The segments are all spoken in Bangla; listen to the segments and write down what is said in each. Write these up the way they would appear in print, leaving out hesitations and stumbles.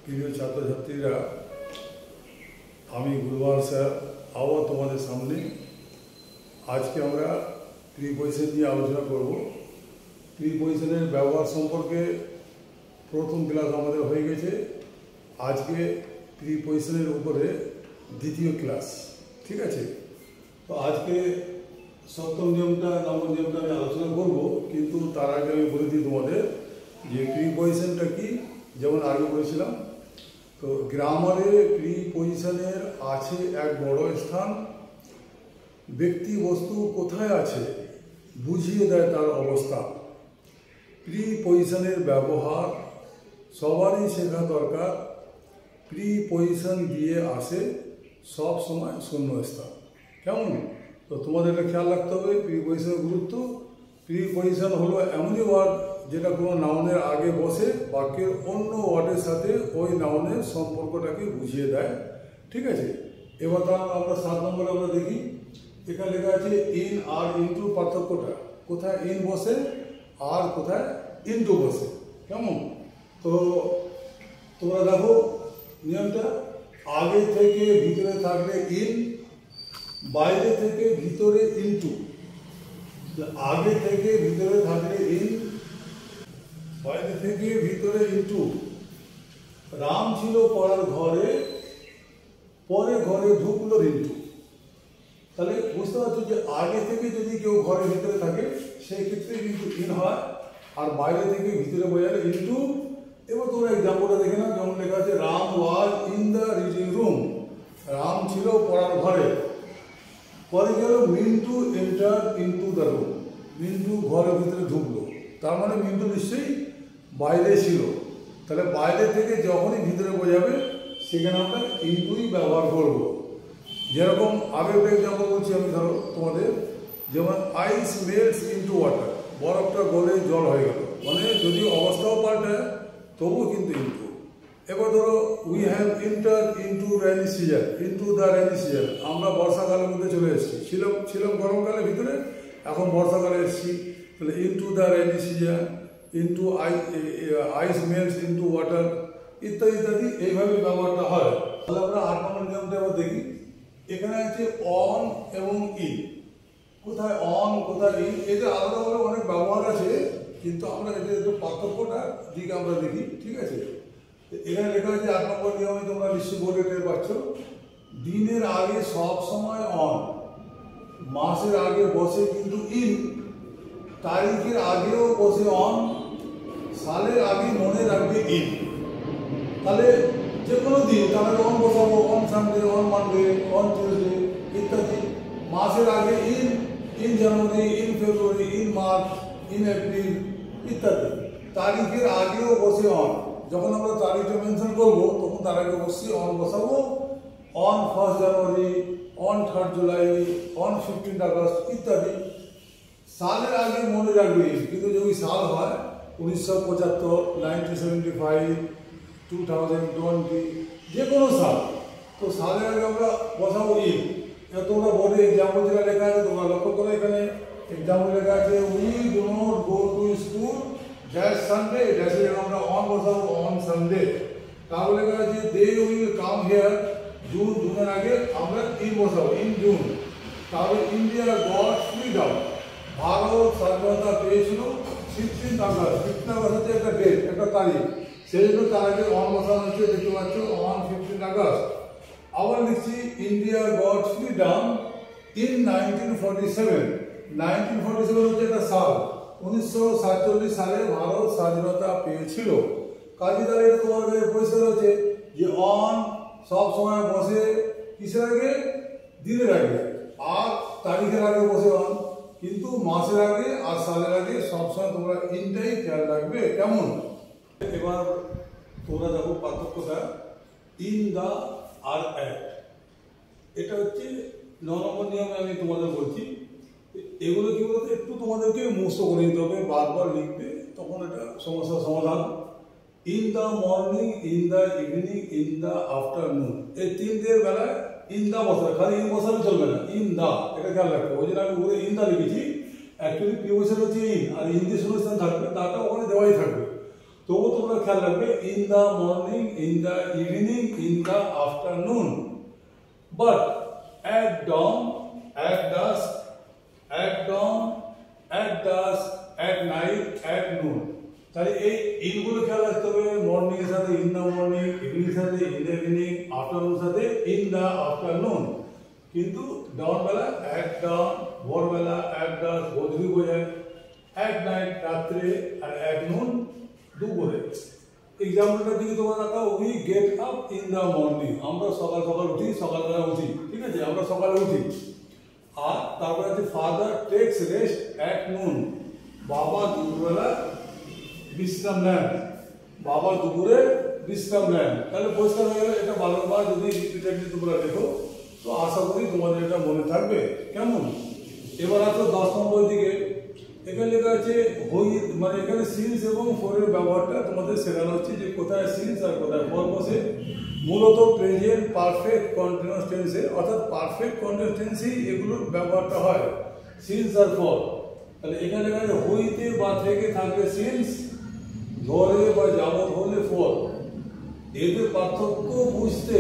প্রিয় ছাত্রছাত্রীরা, আমি গুরুবার স্যার আবার তোমাদের সামনে আজকে আমরা প্রিপজিশন নিয়ে আলোচনা করব। প্রিপজিশনের ব্যবহার সম্পর্কে প্রথম ক্লাস আমাদের হয়ে গেছে। আজকে প্রিপজিশনের উপরে দ্বিতীয় ক্লাস, ঠিক আছে? তো আজকে সপ্তম নিয়মটা নবম নিয়মটা আমি আলোচনা করব, কিন্তু তার আগে আমি বলে দিই তোমাদের যে প্রিপজিশনটা কি। যেমন আগে বলেছিলাম, তো গ্রামারে প্রিপজিশনের আছে এক বড় স্থান, ব্যক্তি বস্তু কোথায় আছে বুঝিয়ে দেয় তার অবস্থা। প্রিপজিশনের ব্যবহার সবারই শেখা দরকার। প্রিপজিশন দিয়ে আসে সব সময় শূন্যস্থান। কেমন? তো তোমাদের এটা খেয়াল রাখতে হবে প্রিপজিশনের গুরুত্ব। প্রিপজিশন হলো এমনই ওয়ার্ড যেটা কোনো নাউনের আগে বসে বাক্যের অন্য ওয়ার্ডের সাথে ওই নাউনের সম্পর্কটাকে বুঝিয়ে দেয়, ঠিক আছে? এবার তাহলে আমরা 7 নম্বরে আমরা দেখি, এখানে লেখা আছে ইন আর ইনটু পার্থক্যটা। কোথায় ইন বসে আর কোথায় ইনটু বসে, কেমন? তো তোমরা দেখো নিয়মটা, আগে থেকে ভিতরে থাকলে ইন, বাইরে থেকে ভিতরে ইনটু। আগে থেকে ভিতরে থাকলে ইন, বাইরে থেকে ভিতরে ইনটু। রাম ছিল পড়ার ঘরে, পরে ঘরে ঢুকলো রিন্টু। তাহলে বুঝতে পারছো যে আগে থেকে যদি কেউ ঘরের ভিতরে থাকে সেই ক্ষেত্রে কিন্তু ইন হয়, আর বাইরে থেকে ভিতরে বোঝালে ইনটু। এবার তোমরা এক্সাম্পলটা দেখে নাও, যেমন লেখা আছে Ram was in the reading room. Ram ছিল পড়ার ঘরে, পরে গেল Mintu enter into the room. Mintu ঘরের ভিতরে ঢুকলো, তার মানে মিন্টু নিশ্চয়ই বাইরে ছিল। তাহলে বাইরে থেকে যখনই ভিতরে বোঝাবে সেখানে আমরা ইনটুই ব্যবহার করব। যেরকম আগে এক্সাম্পল বলছি আমি, ধরো তোমাদের, যেমন আইস মেল্টস ইনটু ওয়াটার। বরফটা গলে জল হয়ে গেল, মানে যদি অবস্থাও পাল্টায় তবুও কিন্তু ইনটু। এবার ধরো we have enter into rainy season, into the rainy season. আমরা বর্ষাকালের মধ্যে চলে এসেছি। ছিলাম গরমকালের ভিতরে, এখন বর্ষাকালে এসেছি। তাহলে into the rainy season, into ice melts into water, ইত্যাদি ইত্যাদি, এইভাবে ব্যবহারটা হয়। তাহলে আমরা 8 নম্বর নিয়মটা এবার দেখি। এখানে আছে অন এবং ইন। কোথায় অন কোথায় ইন, এদের আলাদাভাবে অনেক ব্যবহার আছে, কিন্তু আমরা এদের একটু পার্থক্যটা দিকে আমরা দেখি, ঠিক আছে? এখানে লেখা আছে 8 নম্বর নিয়মে, তোমরা নিশ্চয়ই বোর্ডে টের পাচ্ছ, দিনের আগে সব সময় অন, মাসের আগে বসে কিন্তু ইন, তারিখের আগেও বসে অন, সালের আগে মনে রাখবে ইন। তাহলে যে কোনো দিন তাহলে অন বসাবো, on Sunday, on Monday, on Tuesday ইত্যাদি। মাসের আগে in, in January, in February, in March, in April ইত্যাদি। তারিখের আগেও বসে অন, যখন আমরা তারিখটা মেনশন করবো তখন তার আগে অবশ্যই অন বসাবো। On 1 January, on 3 July, on 15 August ইত্যাদি। সালের আগে মনে রাখবে, কিন্তু যদি সাল হয় 1975, 1975, 2020, যে কোনো সাল, তো সালের আগে আমরা বসাবো ইন। এবার তোমরা বোর্ডে এক্সাম্পল যেটা লেখা আছে তোমরা লক্ষ্য করো, এখানে এক্সাম্পল লেখা আছে we do not go to school that Sunday, দ্যাটে আমরা অন বসাবো, অন সানডে। তাহলে লেখা আছে দে উইল কাম হিয়ার, জুনের আগে আমরা ইন বসাবো, ইন জুন। তাহলে ইন্ডিয়া গট ফ্রিডম, ভারত স্বাধীনতা পেয়েছিল 15 আগস্ট। 15 আগস্ট হচ্ছে একটা ডেট, একটা তারিখ, সেই জন্য তার আগে অন বসানো হচ্ছে, দেখতে পাচ্ছ, অন 15 আগস্ট। আবার লিখছি ইন্ডিয়া গট ফ্রিডম ইন 1947। 1947 হচ্ছে একটা সাল, 1947 সালে ভারত স্বাধীনতা পেয়েছিল। কাজী দ্বারা এটা তোমার কাছে পরিষ্কার হচ্ছে যে অন সব সময় বসে কিসের আগে? দিনের আগে, আর তারিখের আগে বসে অন, কিন্তু মাসের আগে আর সালের আগে সবসময় তোমরা ইনটাই খেয়াল রাখবে, কেমন? এবার তোমরা দেখো পার্থক্যটা, ইন দা আর অ্যাট। এটা হচ্ছে 9 নম্বর নিয়মে আমি তোমাদের বলছি। এগুলো কি বলতে একটু তোমাদেরকে মুখস্থ করে নিতে হবে, বারবার লিখবে, তখন এটা সমস্যার সমাধান। In the morning, in the evening, in the afternoon, এই 3 দিনের বেলায় ইন দা বসাবে, খালি ইন বসালে চলবে না, ইন দা, এটা খেয়াল রাখতে। ওই জন্য আমি উপরে ইন দা লিখেছি। অ্যাকচুয়ালি প্রিপজিশন হচ্ছে ইন, আর ইন দিয়ে শূন্যস্থান থাকবে, তাটা ওখানে দেওয়াই থাকবে। তবু তোমরা খেয়াল রাখবে in the morning, in the evening, in the afternoon, but at dawn, at dusk, at dawn, at dusk, at night, at noon. তাহলে এই ইনগুলো খেয়াল রাখতে হবে। মর্নিং এর সাথে ইন দ্য মর্নিং, ইভিনিং এর সাথে ইন দ্য ইভিনিং, আফটারনুন সাথে ইন দ্য আফটারনুন। কিন্তু ডাউন বেলা অ্যাট ডাউন, ভোরবেলা অ্যাট ডাস্ক গোধূলি বোঝায়, অ্যাট নাইট রাত্রে, আর অ্যাট নুন দুপুরে। এক্সাম্পলটার দিকে তোমরা তাকাও, we get up in the morning, আমরা সকাল সকাল উঠি, সকালবেলা উঠি, ঠিক আছে, আমরা সকালে উঠি। আর তারপরে আছে father text rest at noon, বাবা দুপুরবেলা বিশ্রাম নেন, বাবা দুপুরে বিশ্রাম নেন। তাহলে পরিষ্কার হয়ে গেল। এটা বারবার যদি রিপিটেডলি তোমরা দেখো তো আশা করি তোমাদের এটা মনে থাকবে। কেমন? এবার আসো 10 নম্বর দিকে। এখানে লেখা আছে হই, মানে এখানে সিন্স এবং ফরের ব্যবহারটা তোমাদের শেখানো হচ্ছে যে কোথায় সিন্স আর কোথায় ফর বসে। মূলত প্রেজেন্ট পারফেক্ট কন্টিনিউয়াস টেন্সে, অর্থাৎ পারফেক্ট কন্টিনিউয়াস টেন্সেই এগুলোর ব্যবহারটা হয়, সিন্স আর ফর। তাহলে এখানে লেখা আছে হইতে বা থেকে থাকলে সিন্স, ধরে বা যাবত হলে ফর। এদের পার্থক্য বুঝতে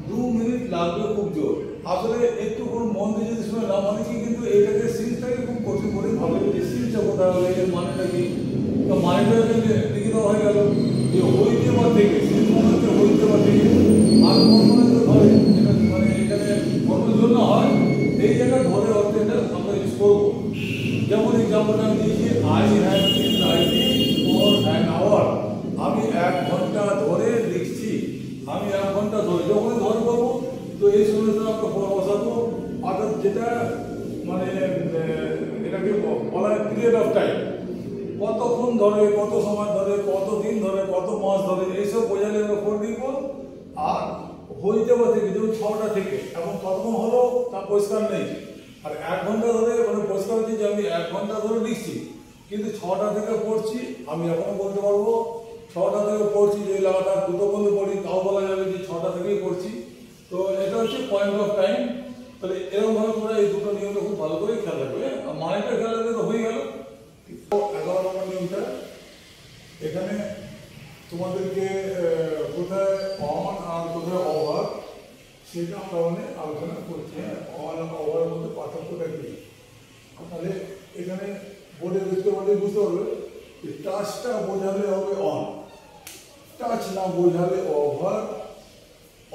2 মিনিট লাগবে খুব জোর। আসলে একটু কোন মন দিয়ে যদি শুনে না, মানে কি কিন্তু এটাকে সিন্সটাকে খুব কঠিন করে ভাবে যে সিন্সটা কোথায় হলে এর মানেটা কি। তো মানেটা লিখে দেওয়া হয়ে গেল যে হইতে বা থেকে, সিন্স মানে হচ্ছে হইতে বা থেকে। আর কোন মানে তো ধরে, এটা মানে এখানে কর্মের জন্য হয়, এই জায়গায় ধরে অর্থে এটা আমরা ইউজ করবো। যেমন এক্সাম্পলটা আমি দিয়েছি, I have been writing for an hour, আমি 1 ঘন্টা ধরে লিখছি। আমি 1 ঘন্টা ধরে, যখনই ধরে পাবো তো এই সময় আমরা ফর বসাবো। অর্থাৎ যেটা মানে এটাকে বলা হয় পিরিয়ড অফ টাইম, কতক্ষণ ধরে, কত সময় ধরে, কত দিন ধরে, কত মাস ধরে, এইসব বোঝালে আমরা ফর লিখবো। আর হইতে বা থেকে, যেমন 6টা থেকে, এখন কতক্ষণ হলো তা পরিষ্কার নেই। আর 1 ঘন্টা ধরে মানে পরিষ্কার হচ্ছে যে আমি 1 ঘন্টা ধরে লিখছি, কিন্তু 6টা থেকে পড়ছি, আমি এখনো বলতে পারবো 6টা থেকে পড়ছি। যে লাগাতার দুটো বন্ধু পড়ি তাও বলা যাবে যে 6টা থেকেই পড়ছি। তো এটা হচ্ছে পয়েন্ট অফ টাইম। তাহলে এরকম ভাবে তোমরা এই দুটো নিয়মটা খুব ভালো করে খেয়াল রাখবে। মানেটা খেয়াল রাখলে তো হয়ে গেল। 11 নম্বর নিয়মটা, এখানে তোমাদেরকে কোথায় অন আর কোথায় ওভার সেটা আমরা মানে আলোচনা করছি। অন আর ওভারের মধ্যে পার্থক্যটা কি। তাহলে এখানে বোর্ডে দেখতে পারলে বুঝতে পারবে যে টাচটা বোঝালে হবে অন, টাচ না বোঝালে ওভার।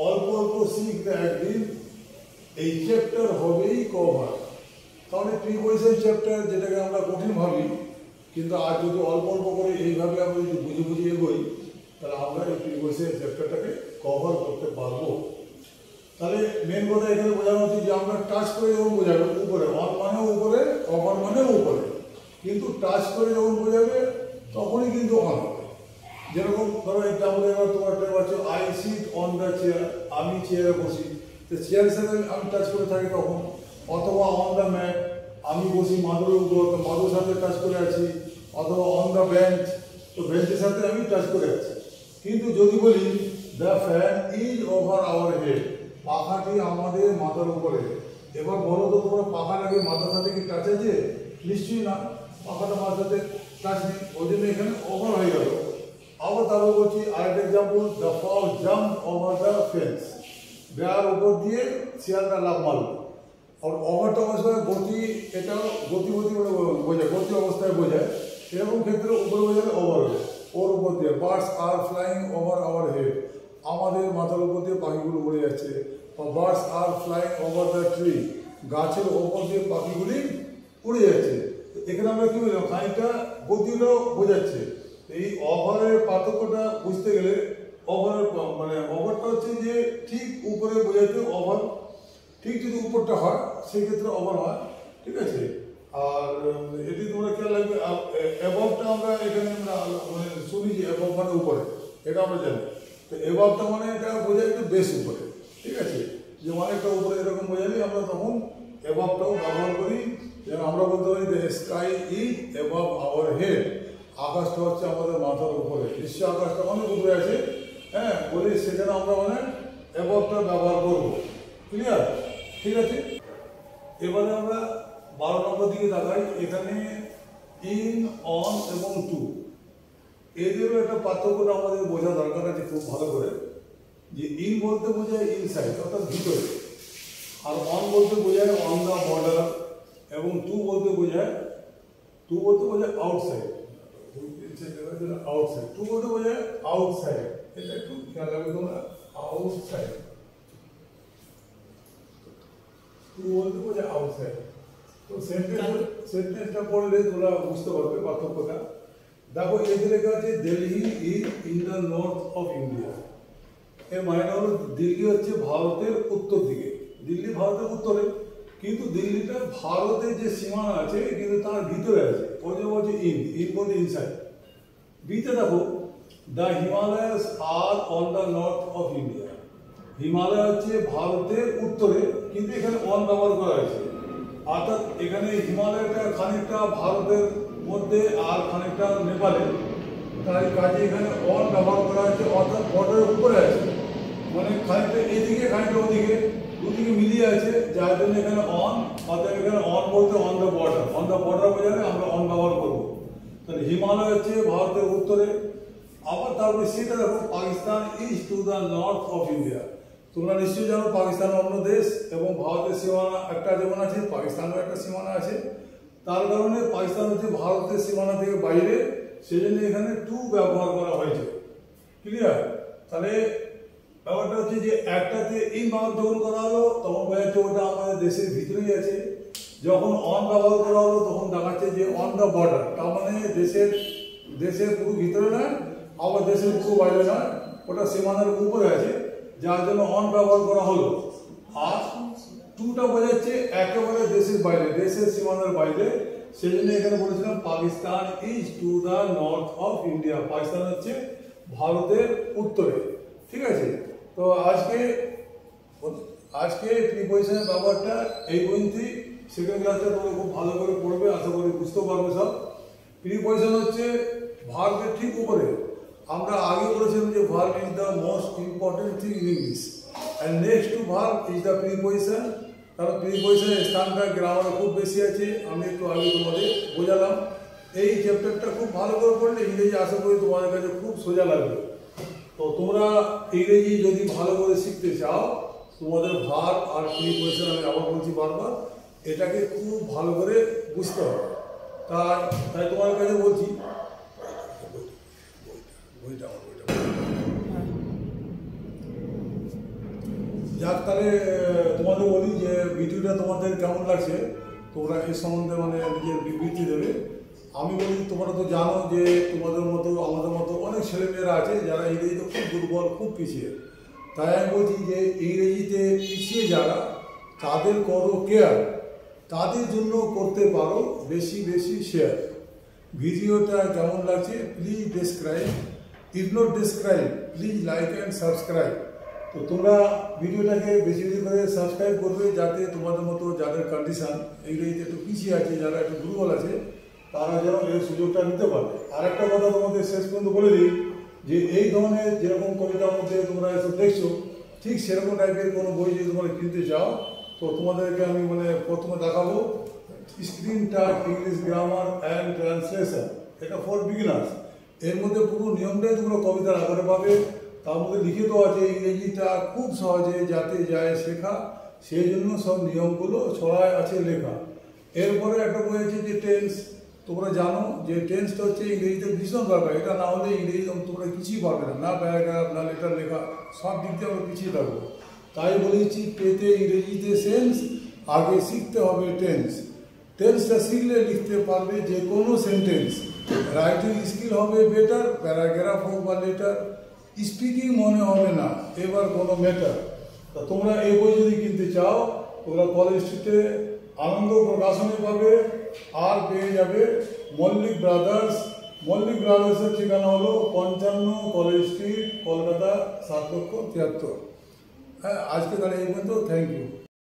অল্প অল্প শিখতে একদিন এই চ্যাপ্টার হবেই কভার। তাহলে প্রিপজিশন চ্যাপ্টার যেটাকে আমরা কঠিন ভাবি, কিন্তু আজ যদি অল্প অল্প করে এইভাবে আমরা যদি বুঝে বুঝে এগোই তাহলে আমরা এই প্রিপজিশন চ্যাপ্টারটাকে কভার করতে পারবো। তাহলে মেন কথা এখানে বোঝানো হচ্ছে যে আমরা টাচ করে যখন বোঝাবে উপরে, অন মানেও উপরে, কভার মানেও উপরে, কিন্তু টাচ করে যখন বোঝাবে তখনই কিন্তু অন হবে। যেরকম ধরো এক্সাম্পল এবার তোমার পাচ্ছো I sit on the chair, আমি চেয়ারে বসি, তো চেয়ারের সাথে আমি টাচ করে থাকি তখন। অথবা অন দ্য ম্যাট, আমি বসি মাদুরের উপর, তো মাদুর সাথে টাচ করে আছি। অথবা অন দ্য বেঞ্চ, তো বেঞ্চের সাথে আমি টাচ করে আছি। কিন্তু যদি বলি the fan is over our head, পাখাটি আমাদের মাথার উপরে, এবার বলো তো তোমরা পাখার আগে মাথার সাথে কি টাচ আছে? নিশ্চয়ই না, পাখাটা মাথার সাথে টাচ নেই, ওই জন্য এখানে ওভার হয়ে গেল। আবার তারপর বলছি আরেকটা example, the Fox jump over the fence, বেড়ার উপর দিয়ে শিয়ালটা লাফ মারল। আর ওভারটা অবস্থায় গতি, এটাও গতিপতি বোঝায়, গতি অবস্থায় বোঝায়। এরকম ক্ষেত্রে উপরে বোঝাবে ওভার, ওর উপর দিয়ে। Birds are flying over our head, আমাদের মাথার উপর দিয়ে পাখিগুলো উড়ে যাচ্ছে। Birds are flying over the tree, গাছের ওপর দিয়ে পাখিগুলি উড়ে যাচ্ছে। এখানে আমরা কি বললাম, খানিকটা গতিটাও বোঝাচ্ছে। এই ওভারের পার্থক্যটা বুঝতে গেলে ওভারের মানে ওভারটা হচ্ছে যে ঠিক উপরে বোঝাতে ওভার, ঠিক যদি উপরটা হয় সেক্ষেত্রে ওভার হয়, ঠিক আছে। আর এটি তোমরা খেয়াল রাখবে, অ্যাবভটা আমরা এখানে মানে শুনি যে অ্যাবভ মানে উপরে, এটা আমরা জানি। তো অ্যাবভটা মানে এটা বোঝায় একটু বেশ উপরে, ঠিক আছে। যে অনেকটা উপরে এরকম বোঝালে আমরা তখন অ্যাবভটাও ব্যবহার করি। যেন আমরা বলতে পারি যে sky is above our head, আকাশটা হচ্ছে আমাদের মাথার উপরে। নিশ্চয় আকাশটা অনেক উপরে আছে, হ্যাঁ, বলে সেখানে আমরা মানে অ্যাবভটা ব্যবহার করবো। ক্লিয়ার? ঠিক আছে। এবারে আমরা 12 নম্বর দিকে তাকাই। এখানে ইন, অন এবং টু, এদেরও একটা পার্থক্যটা আমাদের বোঝা দরকার আছে খুব ভালো করে, যে ইন বলতে বোঝায় ইনসাইড অর্থাৎ ভিতরে, আর অন বলতে বোঝায় অন দ্য বর্ডার, এবং টু বলতে বোঝায় আউটসাইড। আউটসাইড টু বলতে বোঝায় আউটসাইড, এটা একটু খেয়াল রাখবে তোমরা, আউটসাইড টু বলতে বোঝায় আউটসাইড। তো সেন্টেন্সটা পড়লে তোমরা বুঝতে পারবে পার্থক্যটা। দেখো এদের লেখা আছে Delhi is in the north of India. এর মানেটা হলো দিল্লি হচ্ছে ভারতের উত্তর দিকে, দিল্লি ভারতের উত্তরে, কিন্তু দিল্লিটা ভারতের যে সীমানা আছে কিন্তু তার ভিতরে আছে, ওই জন্য বলছে ইন বলতে ইনসাইড। বিতে দেখো the Himalayas are on the north of India. Himalaya হচ্ছে ভারতের উত্তরে, কিন্তু এখানে অন ব্যবহার করা হয়েছে, অর্থাৎ এখানে হিমালয়টা খানিকটা ভারতের মধ্যে আর খানিকটা নেপালে, তাই কাজে এখানে অন ব্যবহার করা হয়েছে, অর্থাৎ বর্ডারের উপরে আছে, মানে খানিকটা এদিকে খানিকটা ওদিকে দুদিকে মিলিয়ে আছে, যার জন্য এখানে অন, অর্থাৎ এখানে অন বলতে অন দ্য বর্ডার বোঝালে আমরা অন ব্যবহার করবো। তাহলে হিমালয় হচ্ছে ভারতের উত্তরে। আবার তারপরে সেটা দেখো Pakistan is to the north of India. তোমরা নিশ্চয়ই জানো পাকিস্তান অন্য দেশ এবং ভারতের সীমানা একটা যেমন আছে, পাকিস্তানেরও একটা সীমানা আছে, তার কারণে পাকিস্তান হচ্ছে ভারতের সীমানা থেকে বাইরে, সেজন্য এখানে টু ব্যবহার করা হয়েছে। ক্লিয়ার? তাহলে ব্যাপারটা হচ্ছে যে একটাতে ইন ব্যবহার যখন করা হলো তখন বোঝা যাচ্ছে ওটা আমাদের দেশের ভিতরেই আছে, যখন অন ব্যবহার করা হলো তখন দেখাচ্ছে যে অন দ্য বর্ডার, তার মানে দেশের পুরো ভিতরে নয়, আবার দেশের পুরো বাইরে নয়, ওটা সীমানার উপরে আছে, যার জন্য অন ব্যবহার করা হলো। আর টুটা বোঝাচ্ছে একেবারে দেশের বাইরে, দেশের সীমানার বাইরে, সেই জন্য এখানে বলেছিলাম Pakistan is to the north of India. Pakistan হচ্ছে ভারতের উত্তরে। ঠিক আছে? তো আজকে প্রিপোজিশনের ব্যবহারটা এই পর্যন্তই। সেকেন্ড ক্লাসে তোমরা খুব ভালো করে পড়বে, আশা করি বুঝতে পারবে সব। প্রিপোজিশন হচ্ছে ভার্বের ঠিক উপরে। আমরা আগে বলেছিলাম যে verb is the most important thing in English, and next to verb is the preposition. কারণ প্রিপোজিশনের স্থানটা গ্রামারে খুব বেশি আছে, আমি একটু আগে তোমাদের বোঝালাম। এই চ্যাপ্টারটা খুব ভালো করে পড়লে ইংরেজি আশা করি তোমাদের কাছে খুব সোজা লাগবে। তো তোমরা ইংরেজি যদি ভালো করে শিখতে চাও, তোমাদের ভার্ব আর প্রিপোজিশন, আমি আবার বলছি বারবার, এটাকে খুব ভালো করে বুঝতে হবে। তাই তোমার কাছে বলছি, যাক তাহলে তোমাদের বলি যে ভিডিওটা তোমাদের কেমন লাগছে, তোমরা এই সম্বন্ধে মানে নিজের বিবৃতি দেবে। আমি বলি তোমরা তো জানো যে তোমাদের মতো আমাদের মতো অনেক ছেলেমেয়েরা আছে যারা ইংরেজিতে খুব দুর্বল, খুব পিছিয়ে। তাই আমি বলছি যে ইংরেজিতে পিছিয়ে যারা, তাদের করো কেয়ার, তাদের জন্য করতে পারো বেশি বেশি শেয়ার। ভিডিওটা কেমন লাগছে please describe, if not describe please like and subscribe. তো তোমরা ভিডিওটাকে বেশি বেশি করে সাবস্ক্রাইব করবে, যাতে তোমাদের মতো যাদের কন্ডিশন ইংরেজিতে একটু পিছিয়ে আছে, যারা একটু দুর্বল আছে, তারা যেন এই সুযোগটা নিতে পারে। আর একটা কথা তোমাদের শেষ পর্যন্ত বলে দিই যে এই ধরনের যেরকম কবিতার মধ্যে তোমরা এসব দেখছো, ঠিক সেরকম টাইপের কোনো বই যদি তোমরা কিনতে চাও, তো তোমাদেরকে আমি মানে প্রথমে দেখাবো screen touch English grammar and translation, এটা ফর বিগিনার্স। এর মধ্যে পুরো নিয়মটাই তোমরা কবিতার আকারে পাবে। তার মধ্যে লিখিত আছে ইংরেজিটা খুব সহজে যাতে যায় শেখা, সেই জন্য সব নিয়মগুলো ছড়ায় আছে লেখা। এরপরে একটা বই আছে যে টেন্স। তোমরা জানো যে টেন্সটা হচ্ছে ইংরেজিতে ভীষণ দরকার, এটা না হলে ইংরেজি তোমরা কিছুই পারবে না, না প্যারাগ্রাফ না লেটার লেখা, সব দিক দিয়ে আমরা পিছিয়ে থাকবো। তাই বলেছি পেতে ইংরেজিতে সেন্স, আগে শিখতে হবে টেন্স। টেন্সটা শিখলে লিখতে পারবে যে কোনো সেন্টেন্স, রাইটিং স্কিল হবে বেটার, প্যারাগ্রাফ হোক বা লেটার, স্পিকিং মনে হবে না এবার কোনো ম্যাটার। তা তোমরা এই বই যদি কিনতে চাও, তোমরা কলেজ স্ট্রিটে আনন্দ প্রকাশনী পাবে, আর পেয়ে যাবে মল্লিক ব্রাদার্স। মল্লিক ব্রাদার্সের ঠিকানা হলো 55 কলেজ স্ট্রিট, কলকাতা 7,73,000। হ্যাঁ, আজকে তাহলে এই পর্যন্ত। Thank you.